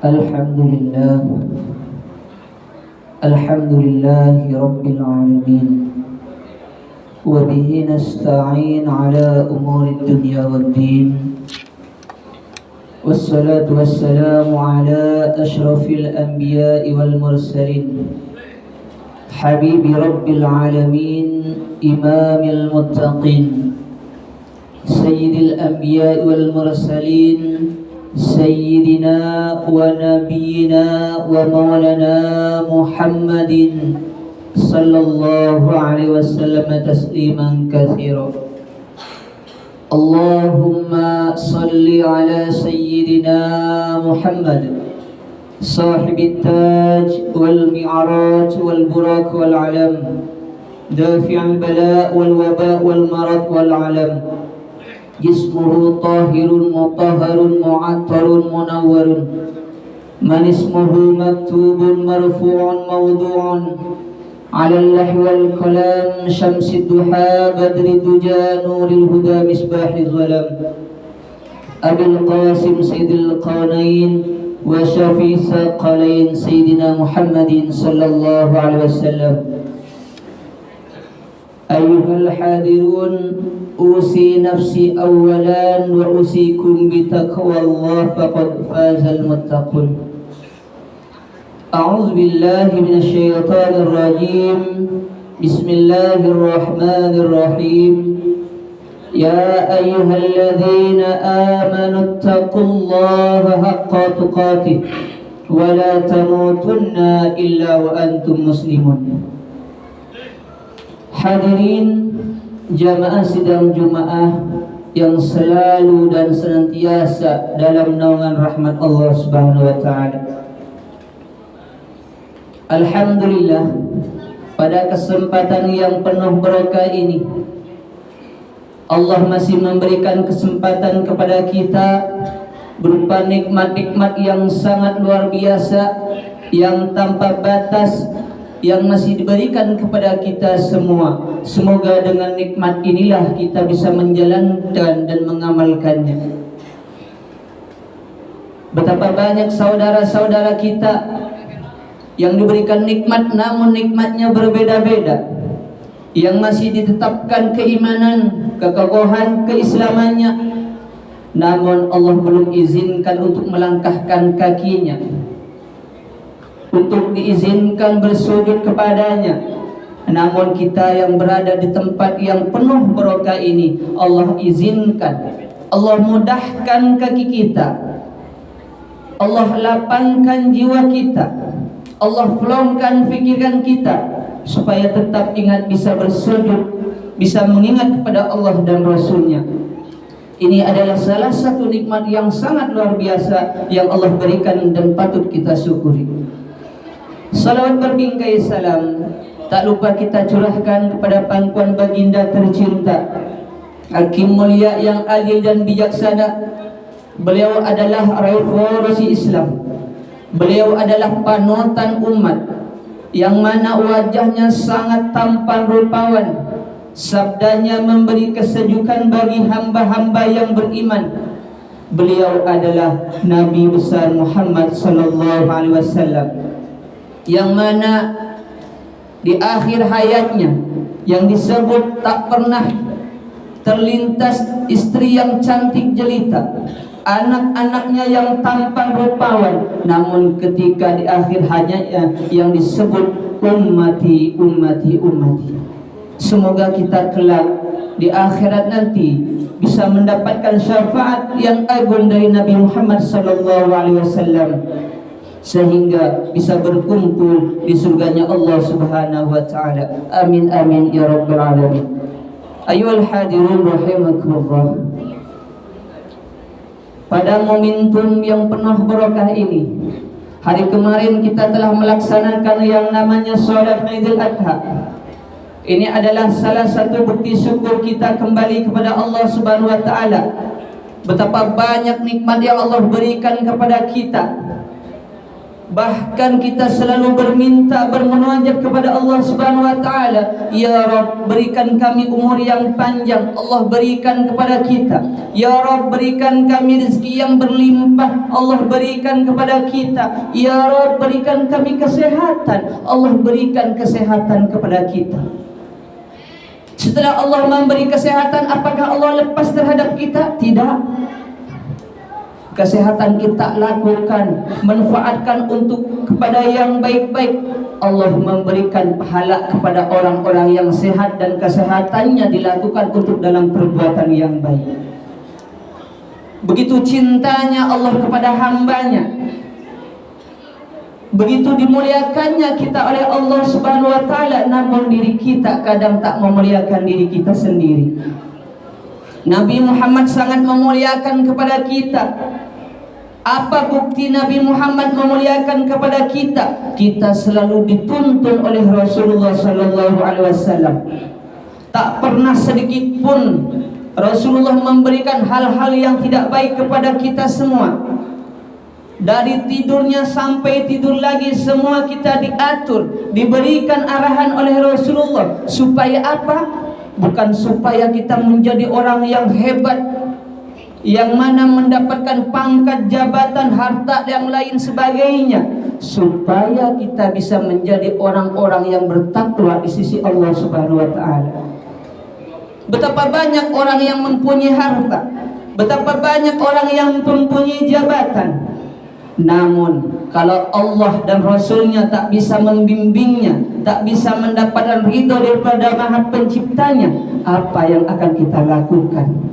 Alhamdulillah Alhamdulillahi Rabbil Alamin Wabihi nasta'in ala umuri dunya wad din Wassalatu wassalamu ala ashrafil anbiya'i wal mursalin Habibi Rabbil Alamin Imamil Muttaqin Sayyidil anbiya'i wal mursalin سيدنا ونبينا ومولانا محمد صلى الله عليه وسلم تسليما كثيرا اللهم صل على سيدنا محمد صاحب التاج والمعراج والبراق والعلم دافع البلاء والوباء والمرض والعلم جسمه طاهر مطهر معطر منور من اسمه مكتوب مرفوع موضوع على اللوح والقلم شمس الضحى بدر الدجى نور الهدى مصباح الظلام أبي القاسم سيد القرنين وشفيع الثقلين سيدنا محمد صلى الله عليه وسلم أيها الحاضرون أوصي نفسي أولا وأوصيكم بتقوى الله فقد فاز المتقون أعوذ بالله من الشيطان الرجيم بسم الله الرحمن الرحيم يا أيها الذين آمنوا اتقوا الله حق تقاته ولا تموتن إلا وأنتم مسلمون. Hadirin jamaah sidang Jumaah yang selalu dan senantiasa dalam naungan rahmat Allah Subhanahu wa taala. Alhamdulillah, pada kesempatan yang penuh berkah ini Allah masih memberikan kesempatan kepada kita berupa nikmat-nikmat yang sangat luar biasa, yang tanpa batas, yang masih diberikan kepada kita semua. Semoga dengan nikmat inilah kita bisa menjalankan dan mengamalkannya. Betapa banyak saudara-saudara kita yang diberikan nikmat namun nikmatnya berbeda-beda, yang masih ditetapkan keimanan, kekokohan keislamannya, namun Allah belum izinkan untuk melangkahkan kakinya, untuk diizinkan bersujud kepadanya. Namun kita yang berada di tempat yang penuh barokah ini, Allah izinkan, Allah mudahkan kaki kita, Allah lapangkan jiwa kita, Allah pelongkan pikiran kita supaya tetap ingat bisa bersujud, bisa mengingat kepada Allah dan Rasulnya. Ini adalah salah satu nikmat yang sangat luar biasa yang Allah berikan dan patut kita syukuri. Salawat berbingkai salam tak lupa kita curahkan kepada pangkuan baginda tercinta, Hakim mulia yang adil dan bijaksana. Beliau adalah revolusi Islam, beliau adalah panutan umat, yang mana wajahnya sangat tampan rupawan, sabdanya memberi kesejukan bagi hamba-hamba yang beriman. Beliau adalah Nabi besar Muhammad sallallahu alaihi wasallam, yang mana di akhir hayatnya yang disebut tak pernah terlintas istri yang cantik jelita, anak-anaknya yang tampan rupawan, namun ketika di akhir hayatnya yang disebut ummati, ummati, ummati. Semoga kita kelak di akhirat nanti bisa mendapatkan syafaat yang agung dari Nabi Muhammad sallallahu alaihi wasallam, sehingga bisa berkumpul di surganya Allah Subhanahu wa taala. Amin amin ya rabbal alamin. Ayyuhal hadirun rahimakumullah. Pada momentum yang penuh barokah ini, hari kemarin kita telah melaksanakan yang namanya salat Idul Adha. Ini adalah salah satu bukti syukur kita kembali kepada Allah Subhanahu wa taala. Betapa banyak nikmat yang Allah berikan kepada kita. Bahkan kita selalu berminta, bermunajat kepada Allah Subhanahu wa taala, ya Rabb, berikan kami umur yang panjang. Allah berikan kepada kita. Ya Rabb, berikan kami rezeki yang berlimpah. Allah berikan kepada kita. Ya Rabb, berikan kami kesehatan. Allah berikan kesehatan kepada kita. Setelah Allah memberi kesehatan, apakah Allah lepas terhadap kita? Tidak. Kesehatan kita lakukan, manfaatkan untuk kepada yang baik-baik. Allah memberikan pahala kepada orang-orang yang sehat dan kesehatannya dilakukan untuk dalam perbuatan yang baik. Begitu cintanya Allah kepada hambanya, begitu dimuliakannya kita oleh Allah Subhanahu wa taala, namun diri kita kadang tak memuliakan diri kita sendiri. Nabi Muhammad sangat memuliakan kepada kita. Apa bukti Nabi Muhammad memuliakan kepada kita? Kita selalu dituntun oleh Rasulullah sallallahu alaihi wasallam. Tak pernah sedikit pun Rasulullah memberikan hal-hal yang tidak baik kepada kita semua. Dari tidurnya sampai tidur lagi, semua kita diatur, diberikan arahan oleh Rasulullah. Supaya apa? Bukan supaya kita menjadi orang yang hebat, yang mana mendapatkan pangkat, jabatan, harta yang lain sebagainya, supaya kita bisa menjadi orang-orang yang bertakwa di sisi Allah Subhanahu wa taala. Betapa banyak orang yang mempunyai harta, betapa banyak orang yang mempunyai jabatan, namun kalau Allah dan Rasulnya tak bisa membimbingnya, tak bisa mendapatkan ridho daripada Maha Penciptanya, apa yang akan kita lakukan?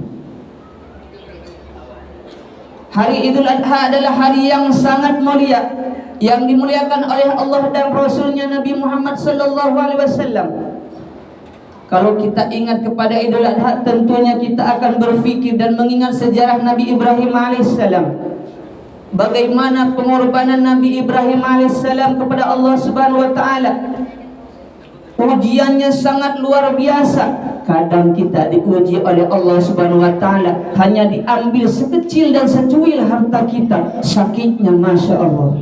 Hari Idul Adha adalah hari yang sangat mulia, yang dimuliakan oleh Allah dan Rasulnya Nabi Muhammad sallallahu alaihi wasallam. Kalau kita ingat kepada Idul Adha, tentunya kita akan berfikir dan mengingat sejarah Nabi Ibrahim alaihissalam. Bagaimana pengorbanan Nabi Ibrahim alaihissalam kepada Allah Subhanahu wa taala. Ujiannya sangat luar biasa. Kadang kita diuji oleh Allah Subhanahu wa taala, hanya diambil sekecil dan secuil harta kita, sakitnya masya Allah.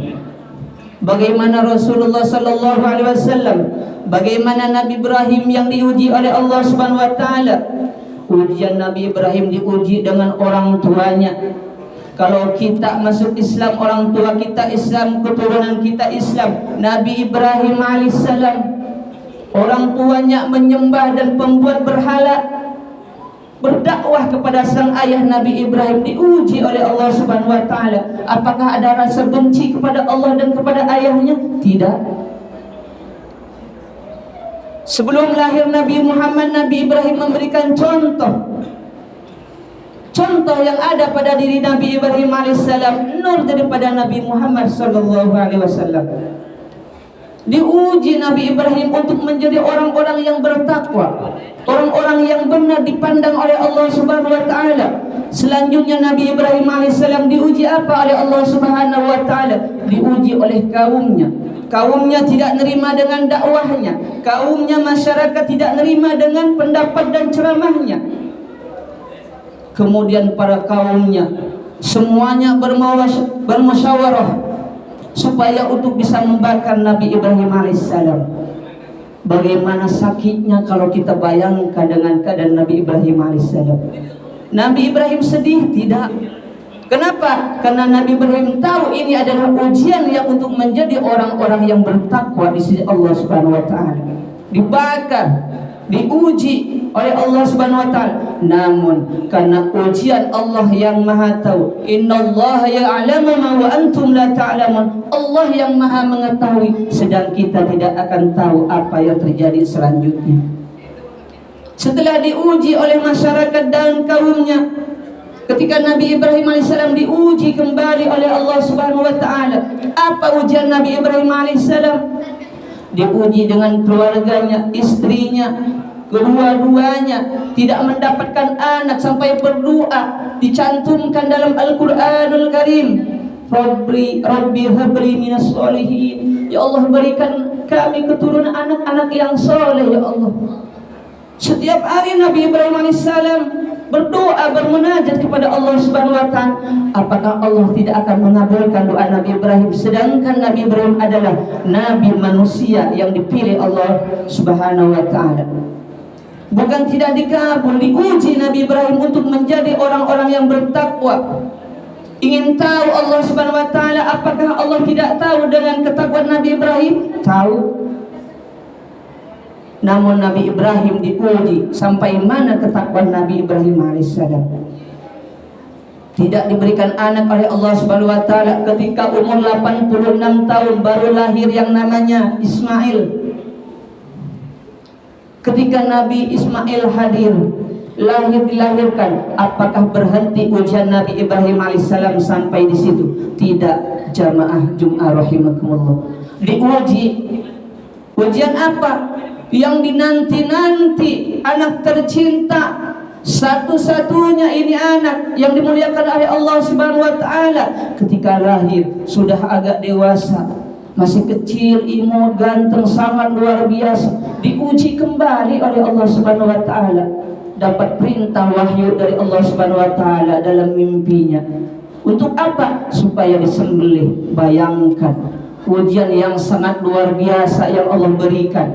Bagaimana Rasulullah sallallahu alaihi wasallam, bagaimana Nabi Ibrahim yang diuji oleh Allah Subhanahu wa taala. Ujian Nabi Ibrahim diuji dengan orang tuanya. Kalau kita masuk Islam, orang tua kita Islam, keturunan kita Islam. Nabi Ibrahim alaihissalam, orang tuanya menyembah dan pembuat berhala. Berdakwah kepada sang ayah Nabi Ibrahim, diuji oleh Allah Subhanahu wa taala. Apakah ada rasa benci kepada Allah dan kepada ayahnya? Tidak. Sebelum lahir Nabi Muhammad, Nabi Ibrahim memberikan contoh yang ada pada diri Nabi Ibrahim alaihissalam, nur daripada Nabi Muhammad sallallahu alaihi wasallam. Diuji Nabi Ibrahim untuk menjadi orang-orang yang bertakwa, orang-orang yang benar dipandang oleh Allah Subhanahu wa taala. Selanjutnya Nabi Ibrahim alaihissalam diuji apa oleh Allah Subhanahu wa taala? Diuji oleh kaumnya. Kaumnya tidak nerima dengan dakwahnya. Kaumnya, masyarakat tidak nerima dengan pendapat dan ceramahnya. Kemudian para kaumnya semuanya bermusyawarah supaya untuk bisa membakar Nabi Ibrahim alaihissalam. Bagaimana sakitnya kalau kita bayangkan dengan keadaan Nabi Ibrahim alaihissalam. Nabi Ibrahim sedih? Tidak. Kenapa? Karena Nabi Ibrahim tahu ini adalah ujian yang untuk menjadi orang-orang yang bertakwa di sisi Allah Subhanahu wa taala. Dibakar, diuji oleh Allah Subhanahu wa taala. Namun karena ujian Allah yang Maha tahu, innallaha ya'lamu ma wa antum la ta'lamun. Allah yang Maha mengetahui, sedang kita tidak akan tahu apa yang terjadi selanjutnya. Setelah diuji oleh masyarakat dan kaumnya, ketika Nabi Ibrahim alaihissalam diuji kembali oleh Allah Subhanahu wa taala. Apa ujian Nabi Ibrahim alaihissalam? Diuji dengan keluarganya, istrinya, kedua-duanya tidak mendapatkan anak sampai berdoa, dicantumkan dalam Al-Qur'anul Karim, Rabbi habli minas solihin. Ya Allah, berikan kami keturunan anak-anak yang soleh ya Allah. Setiap hari Nabi Ibrahim alaihissalam berdoa, bermunajat kepada Allah Subhanahu wa taala. Apakah Allah tidak akan mengabulkan doa Nabi Ibrahim, sedangkan Nabi Ibrahim adalah nabi manusia yang dipilih Allah Subhanahu wa taala? Bukan tidak dikabul, diuji Nabi Ibrahim untuk menjadi orang-orang yang bertakwa. Ingin tahu Allah Subhanahu wa taala, apakah Allah tidak tahu dengan ketakwaan Nabi Ibrahim? Tahu. Namun Nabi Ibrahim diuji sampai mana ketakwaan Nabi Ibrahim alaihissalam. Tidak diberikan anak oleh Allah Subhanahu wa taala ketika umur 86 tahun baru lahir yang namanya Ismail. Ketika Nabi Ismail hadir, dilahirkan, apakah berhenti ujian Nabi Ibrahim alaihissalam sampai di situ? Tidak, jamaah Jum'ah rahimakumullah. Diuji. Ujian apa? Yang dinanti-nanti, anak tercinta, satu-satunya ini anak yang dimuliakan oleh Allah Subhanahu wa taala. Ketika lahir sudah agak dewasa, masih kecil, imut, ganteng, sangat luar biasa. Diuji kembali oleh Allah Subhanahu wa taala. Dapat perintah wahyu dari Allah Subhanahu wa taala dalam mimpinya. Untuk apa? Supaya disembelih. Bayangkan ujian yang sangat luar biasa yang Allah berikan.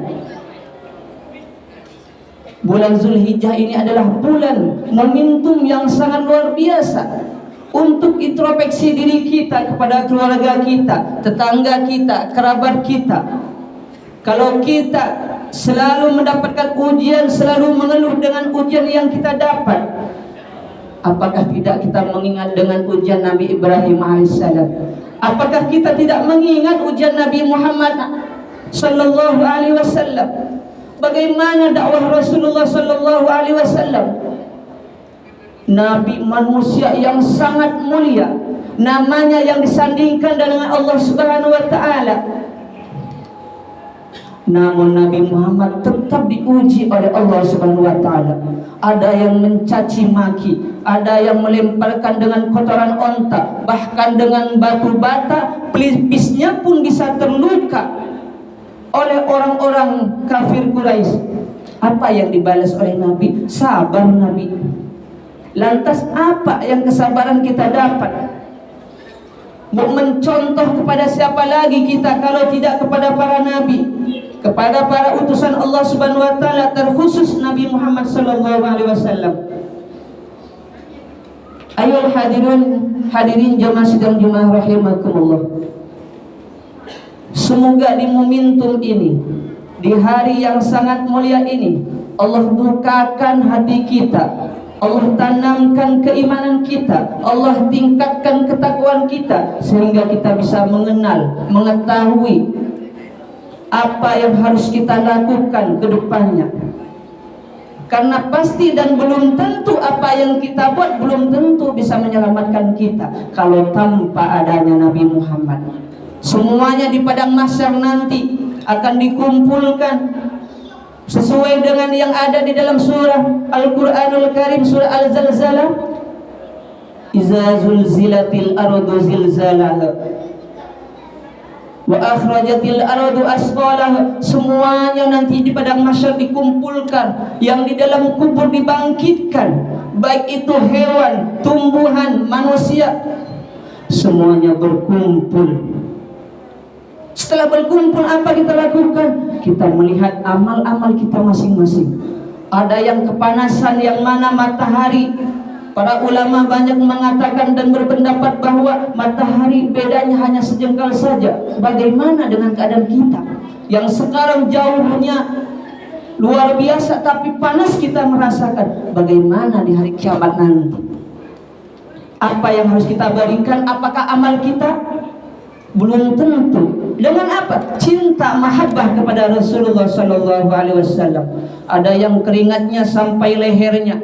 Bulan Zulhijjah ini adalah bulan momentum yang sangat luar biasa untuk introspeksi diri kita kepada keluarga kita, tetangga kita, kerabat kita. Kalau kita selalu mendapatkan ujian, selalu mengeluh dengan ujian yang kita dapat, apakah tidak kita mengingat dengan ujian Nabi Ibrahim alaihissalam? Apakah kita tidak mengingat ujian Nabi Muhammad sallallahu alaihi wasallam? Bagaimana dakwah Rasulullah sallallahu alaihi wasallam? Nabi manusia yang sangat mulia, namanya yang disandingkan dengan Allah Subhanahu wa taala. Namun Nabi Muhammad tetap diuji oleh Allah Subhanahu wa taala. Ada yang mencaci maki, ada yang melemparkan dengan kotoran onta, bahkan dengan batu bata, pelipisnya pun bisa terluka oleh orang-orang kafir Quraisy. Apa yang dibalas oleh Nabi? Sabar Nabi. Lantas apa yang kesabaran kita dapat? Mau mencontoh kepada siapa lagi kita kalau tidak kepada para nabi, kepada para utusan Allah Subhanahu wa taala, terkhusus Nabi Muhammad sallallahu alaihi wasallam. Ayo hadirin jamaah sidang Jumat rahimakumullah. Semoga di momentum ini, di hari yang sangat mulia ini, Allah bukakan hati kita, Allah tanamkan keimanan kita, Allah tingkatkan ketakwaan kita, sehingga kita bisa mengenal, mengetahui apa yang harus kita lakukan ke depannya. Karena pasti dan belum tentu apa yang kita buat belum tentu bisa menyelamatkan kita kalau tanpa adanya Nabi Muhammad. Semuanya di padang mahsyar nanti akan dikumpulkan sesuai dengan yang ada di dalam surah Al-Qur'anul Karim, surah Al-Zalzalah. Iza zulzilatil ardu zilzalaha wa akhrajatil ardu asqalaha. Semuanya nanti di padang mahsyar dikumpulkan, yang di dalam kubur dibangkitkan, baik itu hewan, tumbuhan, manusia, semuanya berkumpul. Setelah berkumpul, apa kita lakukan? Kita melihat amal-amal kita masing-masing. Ada yang kepanasan, yang mana matahari. Para ulama banyak mengatakan dan berpendapat bahwa matahari bedanya hanya sejengkal saja. Bagaimana dengan keadaan kita yang sekarang jauhnya luar biasa, tapi panas kita merasakan? Bagaimana di hari kiamat nanti? Apa yang harus kita berikan? Apakah amal kita? Belum tentu. Dengan apa? Cinta mahabbah kepada Rasulullah sallallahu alaihi wasallam. Ada yang keringatnya sampai lehernya,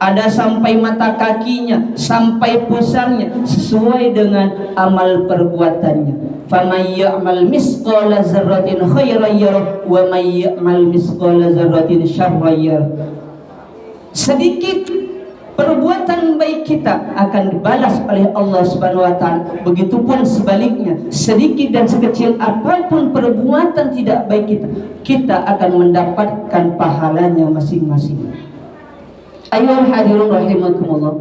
ada sampai mata kakinya, sampai pusarnya, sesuai dengan amal perbuatannya. Faman ya'mal misqala dzarratin khairan yarah wa may ya'mal misqala dzarratin syarran yarah. Sedikit perbuatan baik kita akan dibalas oleh Allah Subhanahu wa taala. Begitupun sebaliknya, sedikit dan sekecil apapun perbuatan tidak baik kita akan mendapatkan pahalanya masing-masing. Ayohal hadirin rahimakumullah.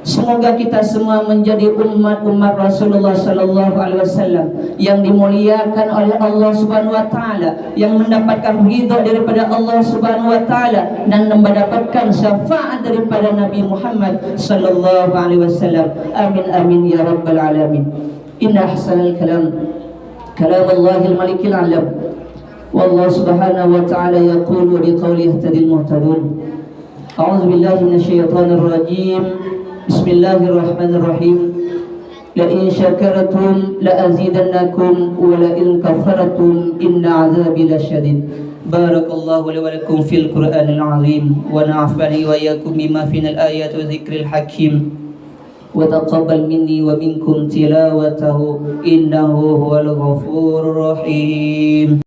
Semoga kita semua menjadi umat Rasulullah sallallahu alaihi wasallam yang dimuliakan oleh Allah Subhanahu wa taala, yang mendapatkan ridha daripada Allah Subhanahu wa taala dan mendapatkan syafaat daripada Nabi Muhammad sallallahu alaihi wasallam. Amin amin ya rabbal alamin. Inna ahsanal kalam Allahil malikil alam. Wallahu subhanahu wa ta'ala yaqulu biqawlihi ihtadil muhtadun. A'udzu billahi minasyaitonir rajim. Bismillahirrahmanirrahim. La in syakartum la azidannakum wa la in kafartum inna 'adzabi lasyadid. Barakallahu li wa lakum fil Qur'anil 'azim wa nafa'ani wa iyyakum bima final ayati wa dzikril hakim. Wa taqabbal minni wa minkum tilawatahu innahu huwal ghafurur rahim.